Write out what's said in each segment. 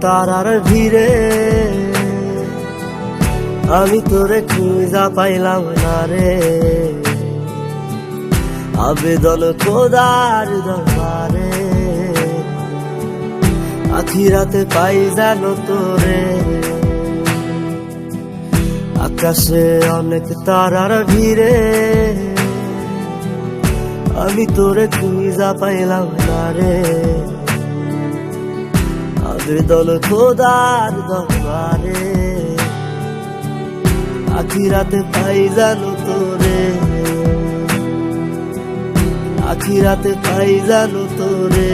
তারার ভিড়ে আমি তোরে খুঁজা পাইলাম না রে। আবেদন খোদার দরবারে আখিরাতে পাই জানো তোরে। আকাশে অনেক তারার ভিড়ে আমি তোরে খুঁজা পাইলাম না রে। আবেদন খোদার দরবারে আখিরাতে পাই জানো তোরে। আখিরাতে পাই জানো তোরে।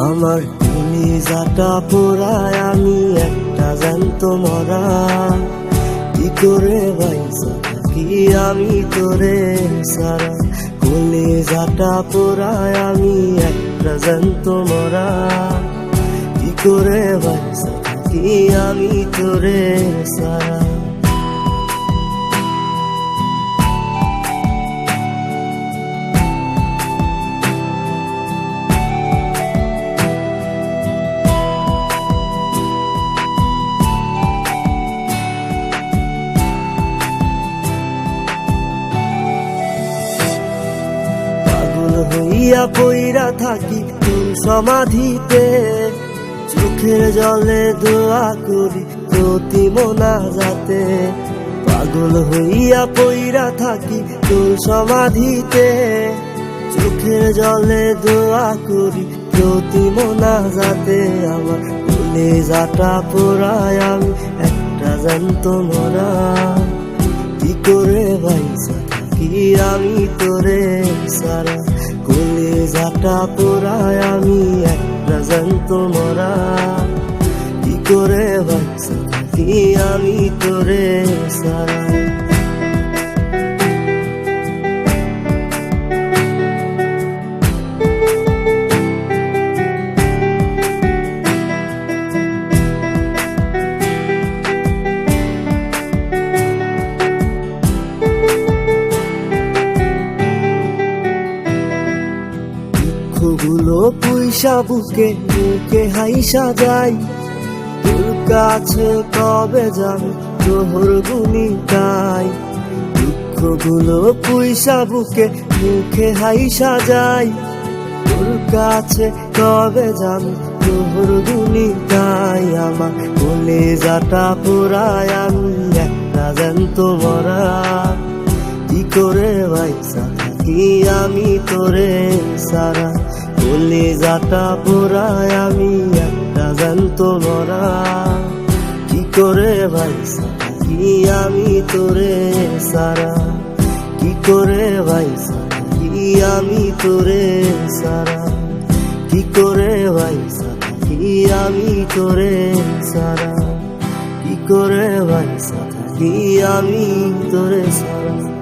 আমার কলিজাটা পোড়ায় আমি একটা জ্যান্ত মরা। কি করে বাইসা থাকি আমি তোরে সারা। কলিজাটা পোড়ায় আমি একটা জ্যান্ত মরা। কি করে বাইসা থাকি আমি তোরে সারা। হইয়া পইরা থাকি তোর সমাধিতে। চোখের জলে দোয়া করি প্রতি মোনাজাতে। পাগল হইয়া পইরা থাকি তোর সমাধিতে। চোখের জলে দোয়া করি প্রতি মোনাজাতে। আমার কলিজাটা পোড়ায় আমি একটা জ্যান্ত মরা। কি করে বাইসা থাকি আমি তোরে সারা। কলিজাটা পোড়ায় আমি একটা জ্যান্ত মরা। কি করে বাইসা থাকি আমি তোরে সারা। দুঃখগুলো পুইসা বুকে বুকে হাইসা যাই। তোর কাছে কবে যাবি তোর গুনি গাই। দুঃখগুলো পুইসা বুকে মুখে হাইসা যাই। তোর কাছে কবে যাবি তোর গুনি গাই। আমার কলিজাটা পোড়ায় আমি একটা জ্যান্ত মরা। কি করে বাইসা থাকি আমি তোরে সারা। কলিজাটা পোড়ায় আমি একটা জ্যান্ত মরা। কি করে বাইসা থাকি আমি তোরে সারা। কি করে বাইসা থাকি আমি তোরে সারা। কি করে বাইসা থাকি আমি তোরে সারা। কি করে বাইসা থাকি আমি তোরে সারা।